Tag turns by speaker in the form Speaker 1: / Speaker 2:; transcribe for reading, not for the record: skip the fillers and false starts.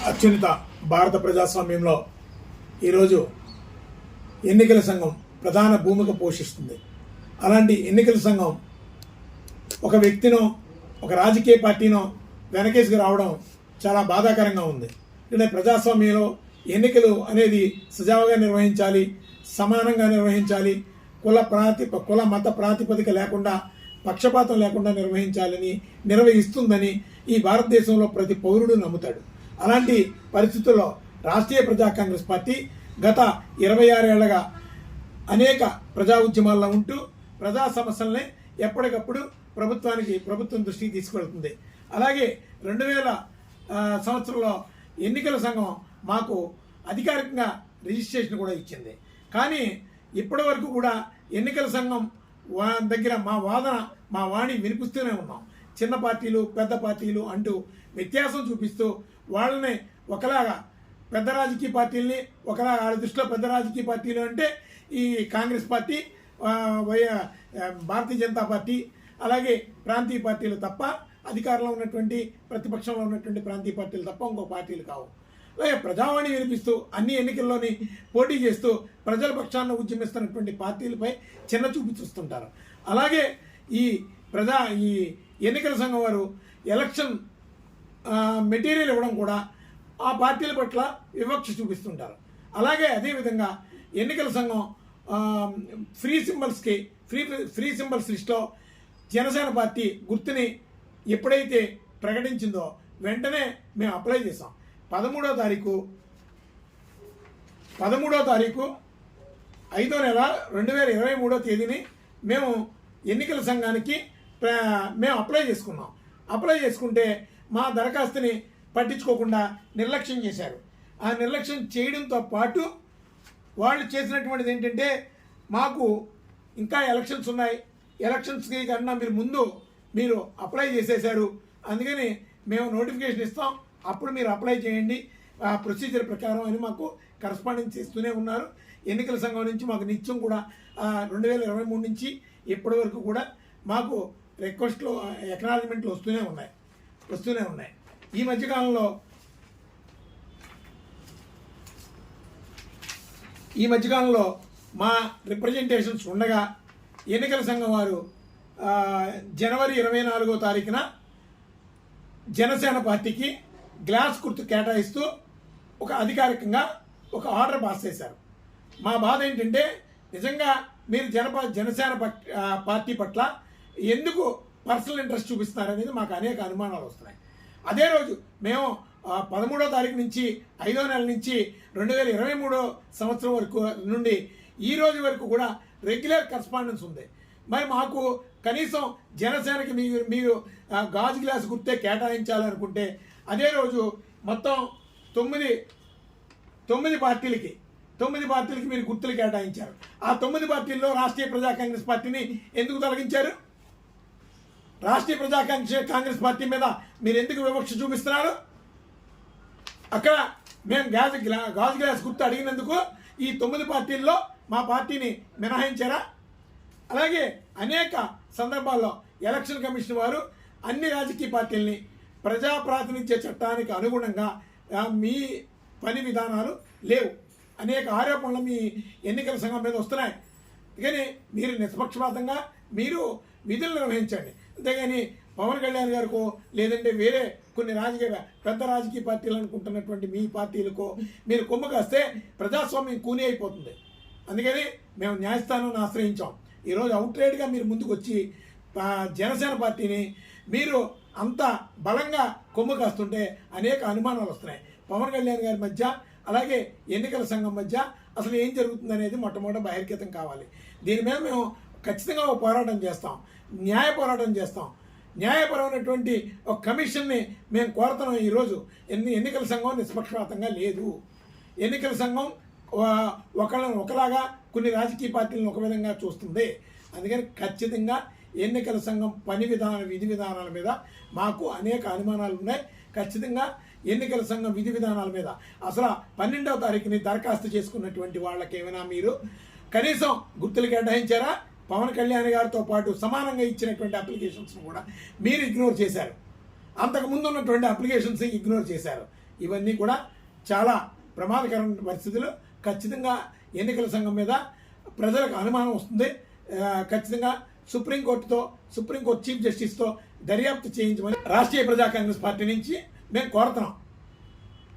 Speaker 1: అత్యున్నత భారత ప్రజాస్వామ్యంలో ఈరోజు ఎన్నికల సంఘం ప్రధాన భూమిక పోషిస్తుంది. అలాంటి ఎన్నికల సంఘం ఒక వ్యక్తినో ఒక రాజకీయ పార్టీనో వెనకేసుకు రావడం చాలా బాధాకరంగా ఉంది. అంటే ప్రజాస్వామ్యంలో ఎన్నికలు అనేది సజావుగా నిర్వహించాలి, సమానంగా నిర్వహించాలి, కుల మత ప్రాతిపదిక లేకుండా పక్షపాతం లేకుండా నిర్వహిస్తుందని ఈ భారతదేశంలో ప్రతి పౌరుడు నమ్ముతాడు. అలాంటి పరిస్థితుల్లో రాష్ట్రీయ ప్రజా కాంగ్రెస్ పార్టీ గత 26 ఏళ్లుగా అనేక ప్రజా ఉద్యమాల్లో ఉంటూ ప్రజా సమస్యల్ని ఎప్పటికప్పుడు ప్రభుత్వం దృష్టికి తీసుకెళ్తుంది. అలాగే 2000 సంవత్సరంలో ఎన్నికల సంఘం మాకు అధికారికంగా రిజిస్ట్రేషన్ కూడా ఇచ్చింది. కానీ ఇప్పటి వరకు కూడా ఎన్నికల సంఘం దగ్గర మా వాణి వినిపిస్తూనే ఉన్నాం. చిన్న పార్టీలు పెద్ద పార్టీలు అంటూ వ్యత్యాసం చూపిస్తూ వాళ్ళని ఒకలాగా పెద్ద రాజకీయ పార్టీలని ఒకలాగా వాళ్ళ దృష్టిలో పెద్ద రాజకీయ పార్టీలు అంటే ఈ కాంగ్రెస్ పార్టీ, భారతీయ జనతా పార్టీ, అలాగే ప్రాంతీయ పార్టీలు తప్ప, అధికారంలో ఉన్నటువంటి ప్రతిపక్షంలో ఉన్నటువంటి ప్రాంతీయ పార్టీలు తప్ప ఇంకో పార్టీలు కావు. అలాగే ప్రజావాణి వినిపిస్తూ అన్ని ఎన్నికల్లోని పోటీ చేస్తూ ప్రజల పక్షాన్ని ఉద్యమిస్తున్నటువంటి పార్టీలపై చిన్న చూపు చూస్తుంటారు. అలాగే ఈ ఎన్నికల సంఘం వారు ఎలక్షన్ మెటీరియల్ ఇవ్వడం కూడా ఆ పార్టీల పట్ల వివక్ష చూపిస్తుంటారు. అలాగే అదేవిధంగా ఎన్నికల సంఘం ఫ్రీ సింబల్స్ లిస్ట్లో జనసేన పార్టీ గుర్తుని ఎప్పుడైతే ప్రకటించిందో వెంటనే మేము అప్లై చేసాం. 13వ తారీఖు 5వ నెల 2023వ తేదీని మేము ఎన్నికల సంఘానికి మేము అప్లై చేసుకున్నాం. అప్లై చేసుకుంటే మా దరఖాస్తుని పట్టించుకోకుండా నిర్లక్ష్యం చేశారు. ఆ నిర్లక్ష్యం చేయడంతో పాటు వాళ్ళు చేసినటువంటిది ఏంటంటే, మాకు ఇంకా ఎలక్షన్స్ ఉన్నాయి, ఎలక్షన్స్కి కన్నా మీరు అప్లై చేసేశారు, అందుకని మేము నోటిఫికేషన్ ఇస్తాం, అప్పుడు మీరు అప్లై చేయండి ఆ ప్రొసీజర్ ప్రకారం అని మాకు కరస్పాండెన్స్ ఇస్తూనే ఉన్నారు. ఎన్నికల సంఘం నుంచి మాకు నిత్యం కూడా 2023 నుంచి ఇప్పటి వరకు కూడా మాకు రిక్వెస్ట్లు ఎక్నాలజ్మెంట్లు వస్తూనే ఉన్నాయి. ఈ మధ్యకాలంలో మా రిప్రజెంటేషన్స్ ఉండగా ఎన్నికల సంఘం వారు జనవరి 24వ తారీఖున జనసేన పార్టీకి గ్లాస్ గుర్తు కేటాయిస్తూ అధికారికంగా ఒక ఆర్డర్ పాస్ చేశారు. మా బాధ ఏంటంటే, నిజంగా మీరు జనసేన పార్టీ పట్ల ఎందుకు పర్సనల్ ఇంట్రెస్ట్ చూపిస్తున్నారనేది మాకు అనేక అనుమానాలు వస్తున్నాయి. అదే రోజు మేము 13వ తారీఖు నుంచి 5వ నెల నుంచి 2023 సంవత్సరం వరకు నుండి ఈ రోజు వరకు కూడా రెగ్యులర్ కరస్పాండెన్స్ ఉంది. మరి మాకు కనీసం జనసేనకి మీరు గాజు గ్లాస్ గుర్తే కేటాయించాలనుకుంటే అదే రోజు మొత్తం 9 పార్టీలకి మీరు గుర్తులు కేటాయించారు. ఆ 9 పార్టీల్లో రాష్ట్రీయ ప్రజా కాంగ్రెస్ పార్టీని ఎందుకు తొలగించారు? రాష్ట్రీయ ప్రజా కాంగ్రెస్ పార్టీ మీద మీరు ఎందుకు వివక్ష చూపిస్తున్నారు? అక్కడ మేము గాజు గ్లాస్ గుర్తు అడిగినందుకు ఈ 9 పార్టీల్లో మా పార్టీని మినహాయించారా? అలాగే అనేక సందర్భాల్లో ఎలక్షన్ కమిషన్ వారు అన్ని రాజకీయ పార్టీలని ప్రజా ప్రాతినిధ్య చట్టానికి అనుగుణంగా మీ పని విధానాలు లేవు, అనేక ఆరోపణలు మీ ఎన్నికల సంఘం మీద వస్తున్నాయి. కానీ మీరు నిష్పక్షపాతంగా మీరు విధులు నిర్వహించండి. అంతేగాని పవన్ కళ్యాణ్ గారికో లేదంటే వేరే కొన్ని పెద్ద రాజకీయ పార్టీలు అనుకుంటున్నటువంటి మీ పార్టీలకో మీరు కొమ్ము కాస్తే ప్రజాస్వామ్యం కూని అయిపోతుంది. అందుకని మేము న్యాయస్థానాన్ని ఆశ్రయించాం. ఈరోజు అవుట్రైడ్గా మీరు ముందుకు వచ్చి జనసేన పార్టీని మీరు అంత బలంగా కొమ్ము కాస్తుంటే అనేక అనుమానాలు వస్తున్నాయి. పవన్ కళ్యాణ్ గారి మధ్య అలాగే ఎన్నికల సంఘం మధ్య అసలు ఏం జరుగుతుందనేది మొట్టమొదటి బహిర్గతం కావాలి. దీని మీద మేము ఖచ్చితంగా ఒక పోరాటం చేస్తాం, న్యాయ పోరాటం చేస్తాం. న్యాయపరమైనటువంటి ఒక కమిషన్ని మేము కోరుతున్నాం. ఈరోజు ఎన్నికల సంఘం నిష్పక్షపాతంగా లేదు. ఎన్నికల సంఘం ఒకలాగా కొన్ని రాజకీయ పార్టీలను ఒక విధంగా చూస్తుంది. అందుకని ఖచ్చితంగా ఎన్నికల సంఘం విధి విధానాల మీద మాకు అనేక అనుమానాలు ఉన్నాయి. ఖచ్చితంగా ఎన్నికల సంఘం విధి విధానాల మీద అసలు 12వ తారీఖుని దరఖాస్తు చేసుకున్నటువంటి వాళ్ళకి ఏమైనా మీరు కనీసం గుర్తులు కేటాయించారా? పవన్ కళ్యాణ్ గారితో పాటు సమానంగా ఇచ్చినటువంటి అప్లికేషన్స్ను కూడా మీరు ఇగ్నోర్ చేశారు. అంతకుముందు ఉన్నటువంటి అప్లికేషన్స్ ఇగ్నోర్ చేశారు. ఇవన్నీ కూడా చాలా ప్రమాదకరమైన పరిస్థితులు. ఖచ్చితంగా ఎన్నికల సంఘం మీద ప్రజలకు అనుమానం వస్తుంది. ఖచ్చితంగా సుప్రీంకోర్టు చీఫ్ జస్టిస్తో దర్యాప్తు చేయించమని రాష్ట్రీయ ప్రజా కాంగ్రెస్ పార్టీ నుంచి మేము కోరుతున్నాం.